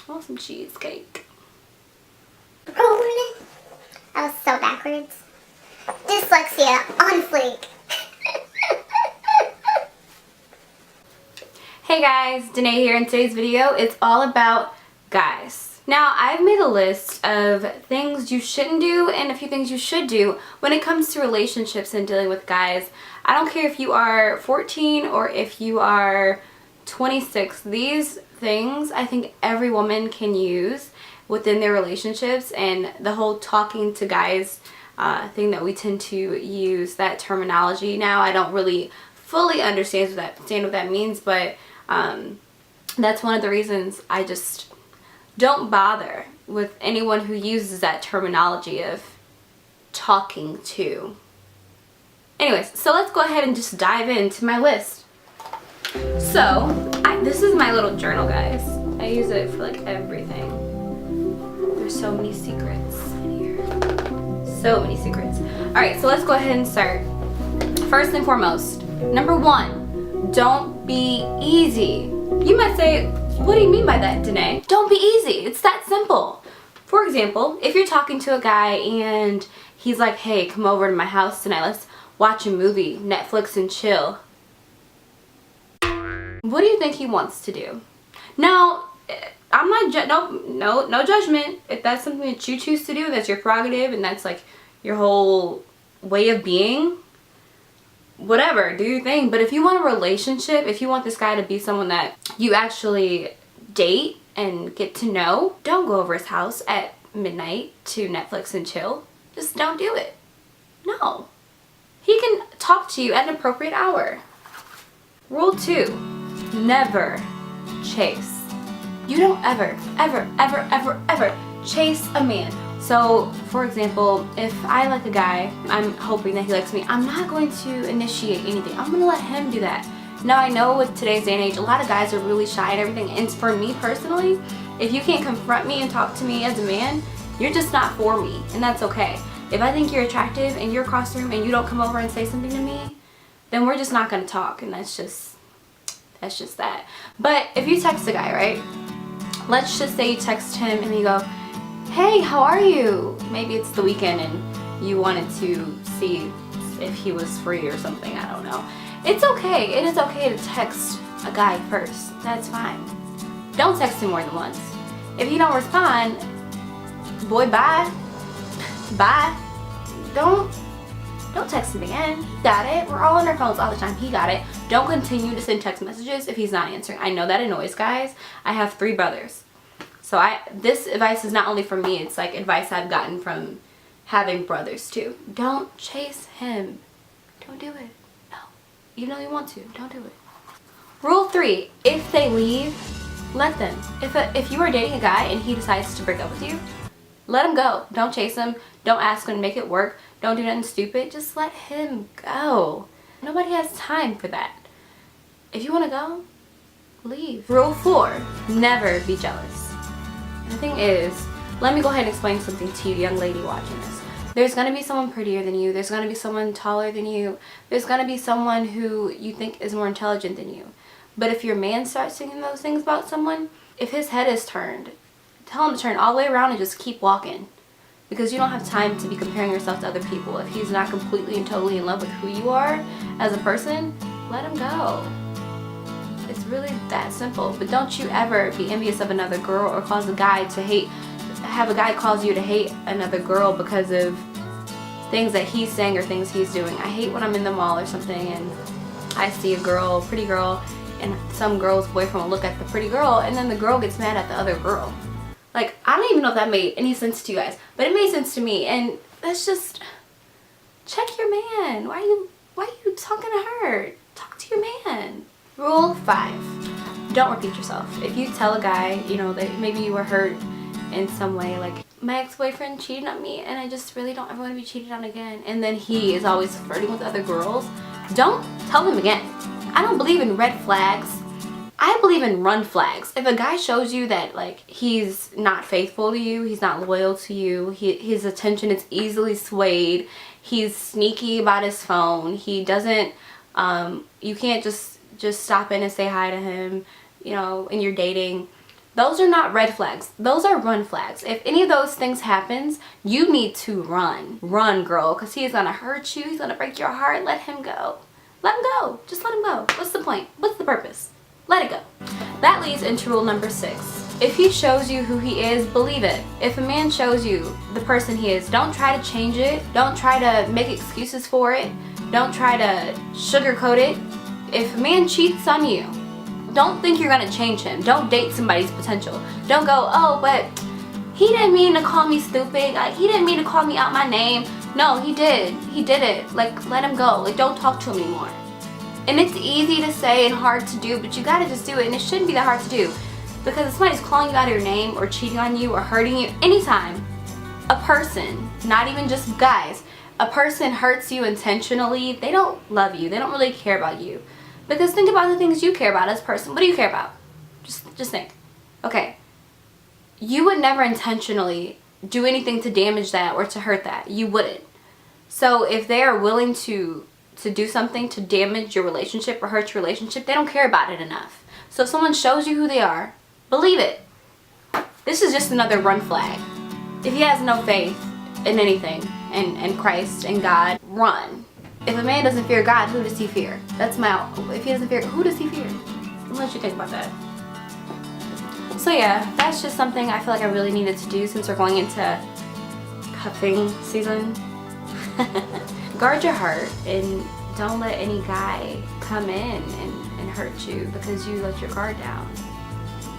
I want some cheesecake. That was so backwards. Dyslexia on fleek. Hey guys, Danae here. In today's video, it's all about guys. Now, I've made a list of things you shouldn't do and a few things you should do when it comes to relationships and dealing with guys. I don't care if you are 14 or if you are 26. These things I think every woman can use within their relationships, and the whole talking to guys thing that we tend to use that terminology now. I don't really fully understand what that means, but that's one of the reasons I just don't bother with anyone who uses that terminology of talking to. Anyways, so let's go ahead and just dive into my list. So, this is my little journal, guys. I use it for like everything. There's so many secrets in here. So many secrets. Alright, so let's go ahead and start. First and foremost, number 1, don't be easy. You might say, what do you mean by that, Danae? Don't be easy. It's that simple. For example, if you're talking to a guy and he's like, hey, come over to my house tonight. Let's watch a movie, Netflix and chill. What do you think he wants to do? Now, I'm not, no judgment. If that's something that you choose to do, that's your prerogative and that's like your whole way of being, whatever, do your thing. But if you want a relationship, if you want this guy to be someone that you actually date and get to know, don't go over his house at midnight to Netflix and chill. Just don't do it. No. He can talk to you at an appropriate hour. Rule 2, never chase. You don't ever chase a man. So, for example, if I like a guy, I'm hoping that he likes me, I'm not going to initiate anything. I'm going to let him do that. Now, I know with today's day and age, a lot of guys are really shy and everything, and for me personally, if you can't confront me and talk to me as a man, you're just not for me, and that's okay. If I think you're attractive and you're across the room and you don't come over and say something to me, then we're just not going to talk, and that's just that. But if you text a guy, right? Let's just say you text him and you go, hey, how are you? Maybe it's the weekend and you wanted to see if he was free or something, I don't know. It's okay. It is okay to text a guy first. That's fine. Don't text him more than once. If he don't respond, boy, bye. Bye. Don't text him again. He got it. We're all on our phones all the time. He got it. Don't continue to send text messages if he's not answering. I know that annoys guys. I have 3 brothers. So this advice is not only from me, it's like advice I've gotten from having brothers too. Don't chase him. Don't do it. No. Even though you want to, don't do it. Rule 3, if they leave, let them. If you are dating a guy and he decides to break up with you, let him go. Don't chase him. Don't ask him to make it work. Don't do nothing stupid. Just let him go. Nobody has time for that. If you want to go, leave. Rule 4, never be jealous. The thing is, let me go ahead and explain something to you, young lady watching this. There's going to be someone prettier than you. There's going to be someone taller than you. There's going to be someone who you think is more intelligent than you. But if your man starts saying those things about someone, if his head is turned, tell him to turn all the way around and just keep walking. Because you don't have time to be comparing yourself to other people. If he's not completely and totally in love with who you are as a person, let him go. It's really that simple. But don't you ever be envious of another girl or cause a guy to have a guy cause you to hate another girl because of things that he's saying or things he's doing. I hate when I'm in the mall or something and I see a girl, pretty girl, and some girl's boyfriend will look at the pretty girl and then the girl gets mad at the other girl. Like, I don't even know if that made any sense to you guys, but it made sense to me, and that's just, check your man. Why are you talking to her? Talk to your man. Rule 5, don't repeat yourself. If you tell a guy, you know, that maybe you were hurt in some way, like, my ex-boyfriend cheated on me and I just really don't ever want to be cheated on again, and then he is always flirting with other girls, don't tell him again. I don't believe in red flags. I believe in run flags. If a guy shows you that, like, he's not faithful to you, he's not loyal to you, his attention is easily swayed, he's sneaky about his phone, he doesn't, you can't just stop in and say hi to him, you know, and you're dating. Those are not red flags. Those are run flags. If any of those things happens, you need to run. Run, girl, because he is going to hurt you. He's going to break your heart. Let him go. Let him go. Just let him go. What's the point? What's the purpose? Let it go. That leads into rule number 6. If he shows you who he is, believe it. If a man shows you the person he is, don't try to change it. Don't try to make excuses for it. Don't try to sugarcoat it. If a man cheats on you, don't think you're gonna change him. Don't date somebody's potential. Don't go, oh, but he didn't mean to call me stupid. Like, he didn't mean to call me out my name. No, he did. He did it. Like, let him go. Like, don't talk to him anymore. And it's easy to say and hard to do, but you gotta just do it. And it shouldn't be that hard to do. Because if somebody's calling you out of your name or cheating on you or hurting you, anytime a person, not even just guys, a person hurts you intentionally, they don't love you. They don't really care about you. Because think about the things you care about as a person. What do you care about? Just think. Okay. You would never intentionally do anything to damage that or to hurt that. You wouldn't. So if they are willing to do something to damage your relationship or hurt your relationship, they don't care about it enough. So if someone shows you who they are, believe it. This is just another run flag. If he has no faith in anything, in Christ and God, run. If a man doesn't fear God, who does he fear? That's my, if he doesn't fear, who does he fear? I'll let you think about that. So yeah, that's just something I feel like I really needed to do since we're going into cuffing season. Guard your heart and don't let any guy come in and hurt you because you let your guard down.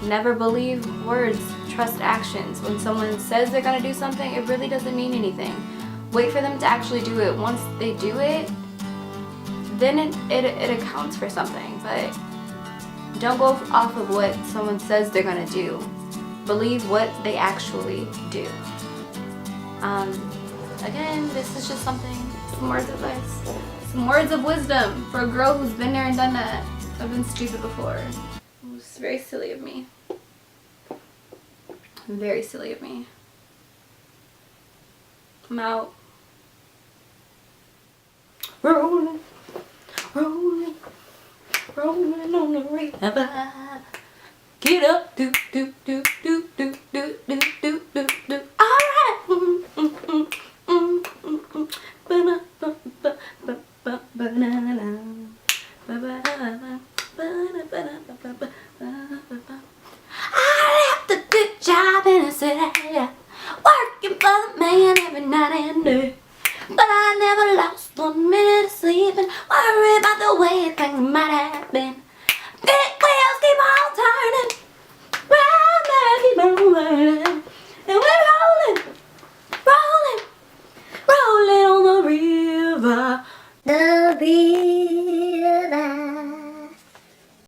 Never believe words, trust actions. When someone says they're gonna do something, it really doesn't mean anything. Wait for them to actually do it. Once they do it, then it accounts for something. But don't go off of what someone says they're gonna do. Believe what they actually do. Again, this is just something, some words of advice, some words of wisdom for a girl who's been there and done that. I've been stupid before. It was very silly of me. Very silly of me. I'm out. Rolling, rolling, rolling on the river. Get up, do do do do do do do do do do. All right. I left a good job in the city, working for the man every night and day. But I never lost 1 minute of sleep and worry about the way things might have been. Big wheels keep on turning, round and keep on burning, and we're rolling, rolling, rolling on the river. The river.